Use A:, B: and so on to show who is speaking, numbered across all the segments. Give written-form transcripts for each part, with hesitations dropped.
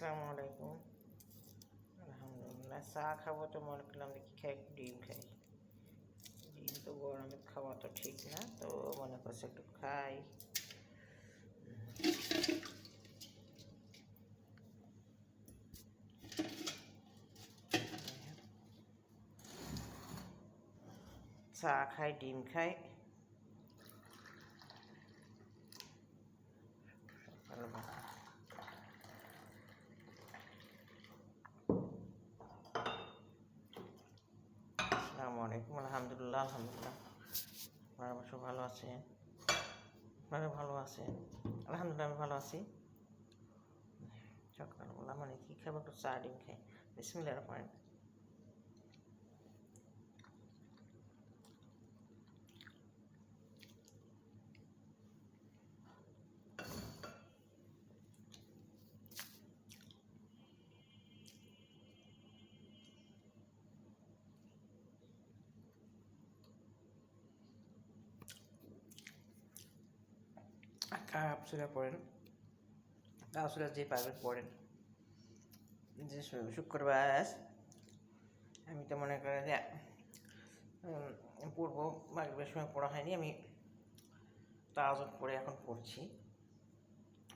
A: আসসালামু আলাইকুম। আলহামদুলিল্লাহ, চা খাবো তো মনে করলাম দেখি খাই, একটু ডিম খাই। ডিম তো গরমে খাওয়া তো ঠিক না, তো মনে করছে একটু খাই। চা খাই, ডিম খাই। আসসালামু আলাইকুম। আলহামদুলিল্লাহ আলহামদুলিল্লাহ, আপনারা অবশ্য ভালো আছেন? আপনারা ভালো আছেন? আলহামদুলিল্লাহ আমি ভালো আছি। সকালবেলা মানে কি খাবো, একটু চা ডিম খাই। বিসমিল্লাহির রহমানির রহিম। কাপ সুরা পড়েন, কাপ সুরা যে পারবেন পড়েন। যে শুক্রবার আমি তো মনে করেন যে পূর্ব মাগরিবের সময় পড়া হয়নি, আমি তাহাজ্জুদ পড়ে এখন পড়ছি।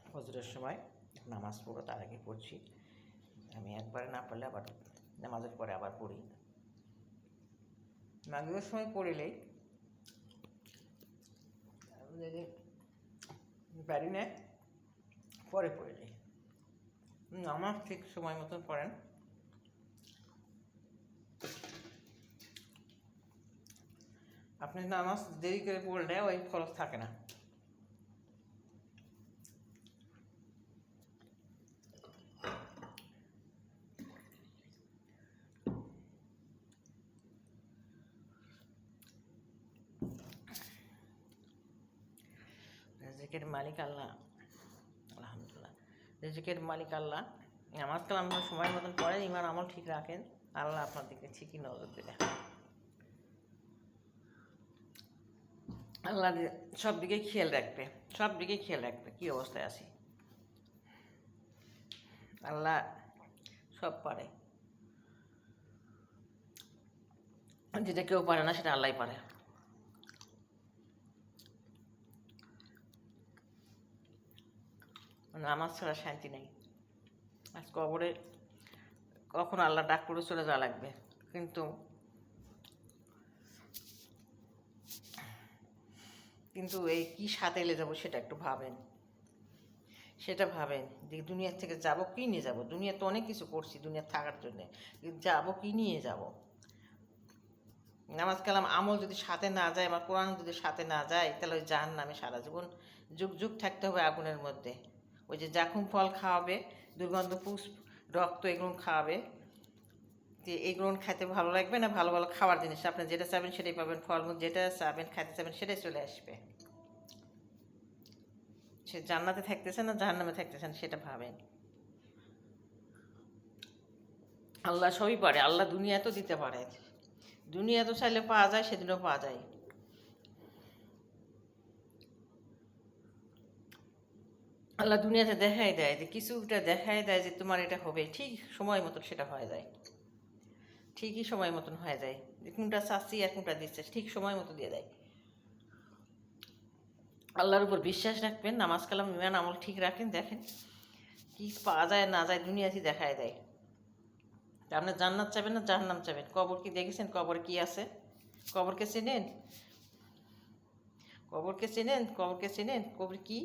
A: ফজরের সময় নামাজ পড়ো তার আগে পড়ছি। আমি একবারে না পড়লে আবার নামাজের পরে আবার পড়ি। মাগরিবের সময় পড়িলেই যদি পারি না পরে পড়িলে নামাজ ঠিক সময় মতন পড়েন। আপনি নামাজ দেরি করে পড়লে ওই খরচ থাকে না। রিজিকের মালিক আল্লাহ, আলহামদুলিল্লাহ। রিজিকের মালিক আল্লাহ। নামাজ কালাম সময় মতন পড়েন, ইমান আমল ঠিক রাখেন, আল্লাহ আপনার দিকে ঠিকই নজর দেবে। আল্লাহ সব দিকে খেয়াল রাখবে, সব দিকে খেয়াল রাখবে কী অবস্থায় আছি। আল্লাহ সব পারে, যেটা কেউ পারে না সেটা আল্লাহই পারে। নামাজ ছাড়া শান্তি নেই। আজ কবরে কখন আল্লাহ ডাক করে চলে যাওয়া লাগবে, কিন্তু কিন্তু এই কি সাথে এলে যাবো সেটা একটু ভাবেন, সেটা ভাবেন যে দুনিয়ার থেকে যাব কি নিয়ে যাব। দুনিয়া তো অনেক কিছু করছি দুনিয়া থাকার জন্যে, যাব কি নিয়ে যাব। নামাজ কালাম আমল যদি সাথে না যায়, আমার কোরআন যদি সাথে না যায়, তাহলে ওই জাহান্নামে সারা জীবন যুগ যুগ থাকতে হবে আগুনের মধ্যে। ওই যে জাকুম ফল খাওয়াবে, দুর্গন্ধ পুষ্প রক্ত এগুলো খাওয়াবে, যে এগুলো খাইতে ভালো লাগবে না। ভালো ভালো খাওয়ার জিনিস আপনি যেটা চাবেন সেটাই পাবেন, ফলমূল যেটা চাবেন খাইতে চাবেন সেটাই চলে আসবে। সে জান্নাতে থাকতেছেন না জাহান্নামে থাকতেছেন সেটা ভাবেন। আল্লাহ সবই পারে, আল্লাহ দুনিয়া তো দিতে পারে। দুনিয়া তো চাইলে পাওয়া যায়, সেদিনও পাওয়া যায়। আল্লাহ দুনিয়াতে দেখাই দেয়, যে কিছুটা দেখাই দেয় যে তোমার এটা হবে, ঠিক সময় মতন সেটা হয়ে যায়। ঠিকই সময় মতন হয়ে যায়, যে কোনটা চাচ্ছি আর কোনটা দিচ্ছে ঠিক সময় মতো দিয়ে দেয়। আল্লাহর উপর বিশ্বাস রাখবেন, নামাজ কালাম ইমান আমল ঠিক রাখেন, দেখেন কি পাওয়া যায় না যায়, দুনিয়াতে দেখায় দেয়। আপনি জান্নাত চাবেন না জাহান্নাম চাবেন? কবর কি দেখেছেন? কবরে কি আছে? কবরকে চেনেন? কবরকে চেনেন? কবরকে চেনেন? কবর কি?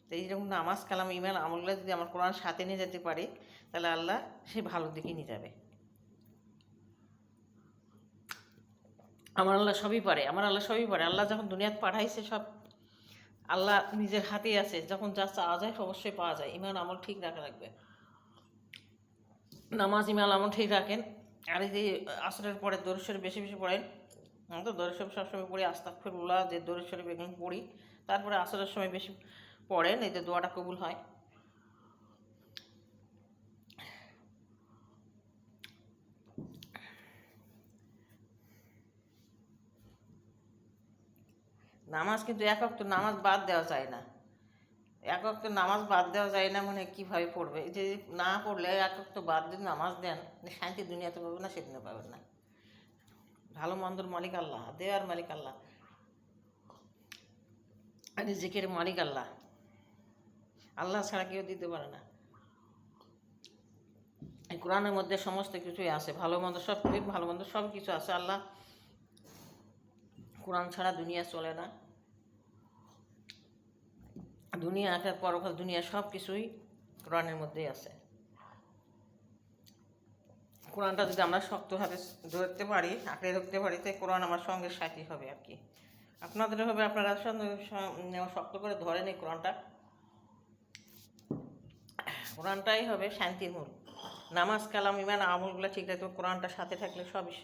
A: তো এইরকম নামাজ কালাম ইমান আমলগুলো যদি আমার কোরআন সাথে নিয়ে যেতে পারে, তাহলে আল্লাহ সে ভালোর দিকে নিয়ে যাবে। আমার আল্লাহ সবই পারে, আমার আল্লাহ সবই পারে। আল্লাহ যখন দুনিয়াতে পাঠাইছে সব আল্লাহ নিজের হাতেই আছে। যখন যা চাওয়া যায় অবশ্যই পাওয়া যায়। ইমান আমল ঠিক রাখা লাগবে। নামাজ ইমান আমল ঠিক রাখেন। আর এই যে আসরের পরে দরুদ শরীফ বেশি বেশি পড়েন। আমি তো দরুদ শরীফ সবসময় পড়ি, আস্তাগফিরুল্লাহ যে দরুদ শরীফ এগুলো পড়ি। তারপরে আসরের সময় বেশি পড়েন, এই যে দোয়াটা কবুল হয়। নামাজ কিন্তু এক ওয়াক্ত নামাজ বাদ দেওয়া যায় না। এক ওয়াক্ত নামাজ বাদ দেওয়া যায় না, মানে কীভাবে পড়বে? এই যে না পড়লে এক ওয়াক্ত বাদ দিয়ে নামাজ দেন, শান্তি দুনিয়াতে পাবেন না, সেদিনও পাবেন না। ভালো মন্দর মালিক আল্লাহ, দেওয়ার মালিক আল্লাহ, রিজিকের মালিক আল্লাহ। আল্লাহ ছাড়া কেউ দিতে পারে না। এই কোরআনের মধ্যে সমস্ত কিছুই আছে, ভালো মন্দ সব, ভালো মন্দ সব কিছু আছে। আল্লাহ কোরআন ছাড়া দুনিয়া চলে না। দুনিয়া আসার পরকাল, দুনিয়া সব কিছুই কোরআনের মধ্যেই আছে। কোরআনটা যদি আমরা শক্তভাবে ধরতে পারি, আঁকড়ে ধরতে পারি, তাই কোরআন আমার সঙ্গে সাথী হবে আর কি। আপনাদের হবে, আপনারা শক্ত করে ধরেন এই কোরআনটা। কোরআনটাই হবে শান্তির মূল। নামাজ কালাম ইমান আমলগুলো ঠিক থাকবে, কোরআনটার সাথে থাকলে সবই